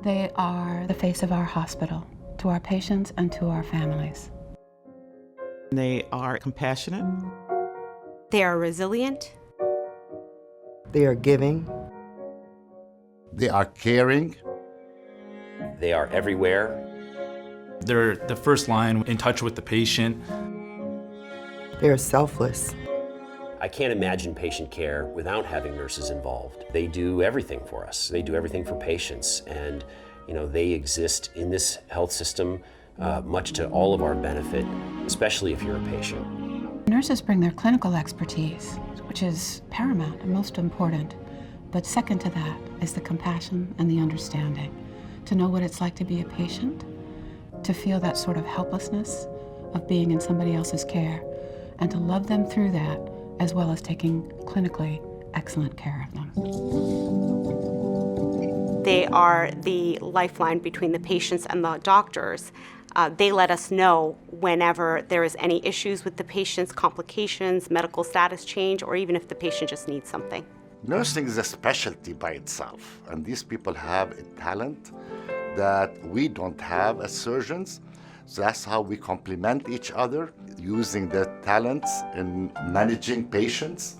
They are the face of our hospital, to our patients and to our families. They are compassionate. They are resilient. They are giving. They are caring. They are everywhere. They're the first line in touch with the patient. They are selfless. I can't imagine patient care without having nurses involved. They do everything for us. They do everything for patients, and they exist in this health system much to all of our benefit, especially if you're a patient. Nurses bring their clinical expertise, which is paramount and most important. But second to that is the compassion and the understanding, to know what it's like to be a patient, to feel that sort of helplessness of being in somebody else's care, and to love them through that, as well as taking clinically excellent care of them. They are the lifeline between the patients and the doctors. They let us know whenever there is any issues with the patient's complications, medical status change, or even if the patient just needs something. Nursing is a specialty by itself, and these people have a talent that we don't have as surgeons. So that's how we complement each other, using their talents in managing patients.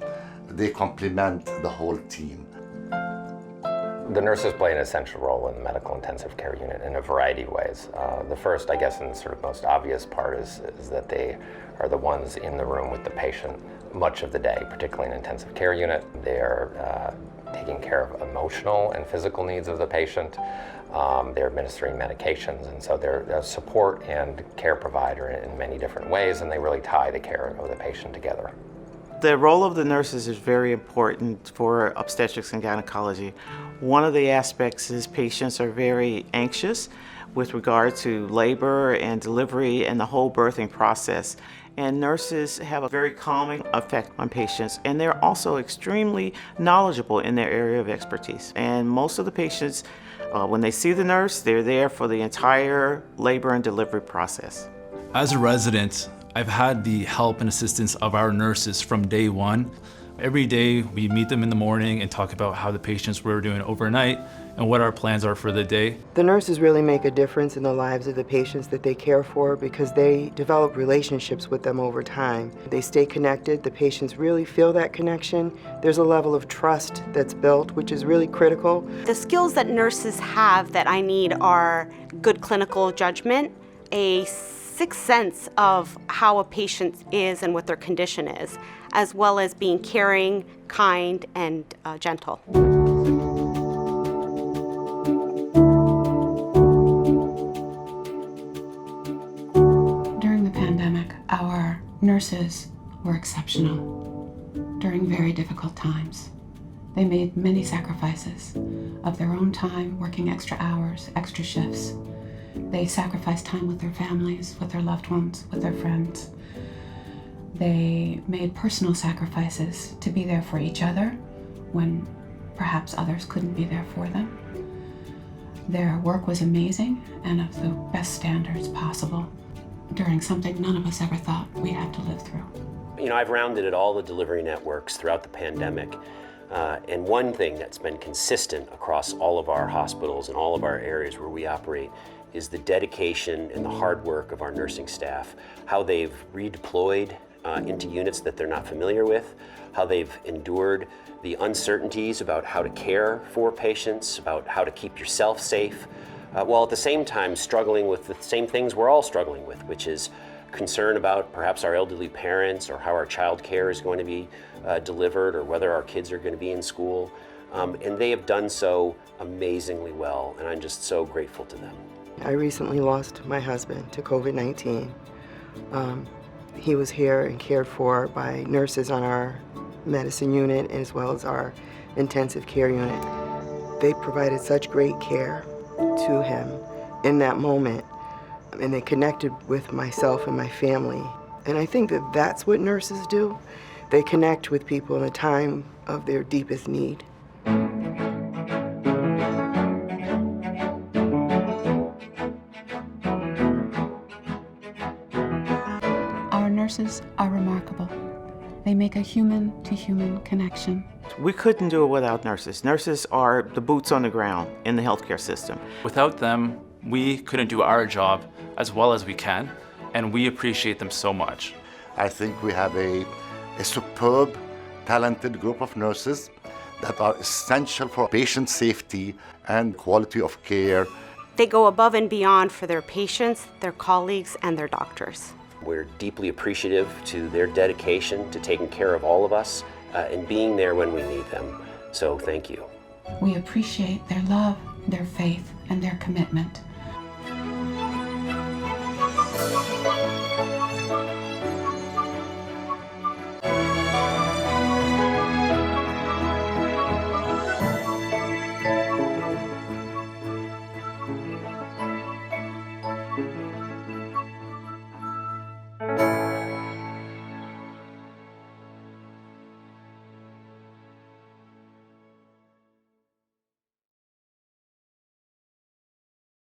They complement the whole team. The nurses play an essential role in the medical intensive care unit in a variety of ways. The first, I guess, and sort of most obvious part is that they are the ones in the room with the patient much of the day, particularly in an intensive care unit. They are taking care of emotional and physical needs of the patient. They're administering medications, and so they're a support and care provider in many different ways, and they really tie the care of the patient together. The role of the nurses is very important for obstetrics and gynecology. One of the aspects is patients are very anxious with regard to labor and delivery and the whole birthing process. And nurses have a very calming effect on patients, and they're also extremely knowledgeable in their area of expertise. And most of the patients, when they see the nurse, they're there for the entire labor and delivery process. As a resident, I've had the help and assistance of our nurses from day one. Every day we meet them in the morning and talk about how the patients were doing overnight and what our plans are for the day. The nurses really make a difference in the lives of the patients that they care for because they develop relationships with them over time. They stay connected, the patients really feel that connection. There's a level of trust that's built, which is really critical. The skills that nurses have that I need are good clinical judgment, a sixth sense of how a patient is and what their condition is, as well as being caring, kind, and gentle. During the pandemic, our nurses were exceptional during very difficult times. They made many sacrifices of their own time, working extra hours, extra shifts. They sacrificed time with their families, with their loved ones, with their friends. They made personal sacrifices to be there for each other when perhaps others couldn't be there for them. Their work was amazing and of the best standards possible during something none of us ever thought we'd have to live through. I've rounded at all the delivery networks throughout the pandemic. And one thing that's been consistent across all of our hospitals and all of our areas where we operate is the dedication and the hard work of our nursing staff, how they've redeployed into units that they're not familiar with, how they've endured the uncertainties about how to care for patients, about how to keep yourself safe, while at the same time struggling with the same things we're all struggling with, which is concern about perhaps our elderly parents or how our child care is going to be delivered or whether our kids are going to be in school. And they have done so amazingly well, and I'm just so grateful to them. I recently lost my husband to COVID-19. He was here and cared for by nurses on our medicine unit as well as our intensive care unit. They provided such great care to him in that moment, and they connected with myself and my family. And I think that that's what nurses do. They connect with people in a time of their deepest need. Our nurses are remarkable. They make a human-to-human connection. We couldn't do it without nurses. Nurses are the boots on the ground in the healthcare system. Without them, we couldn't do our job as well as we can, and we appreciate them so much. I think we have a superb, talented group of nurses that are essential for patient safety and quality of care. They go above and beyond for their patients, their colleagues, and their doctors. We're deeply appreciative to their dedication to taking care of all of us and being there when we need them. So thank you. We appreciate their love, their faith, and their commitment.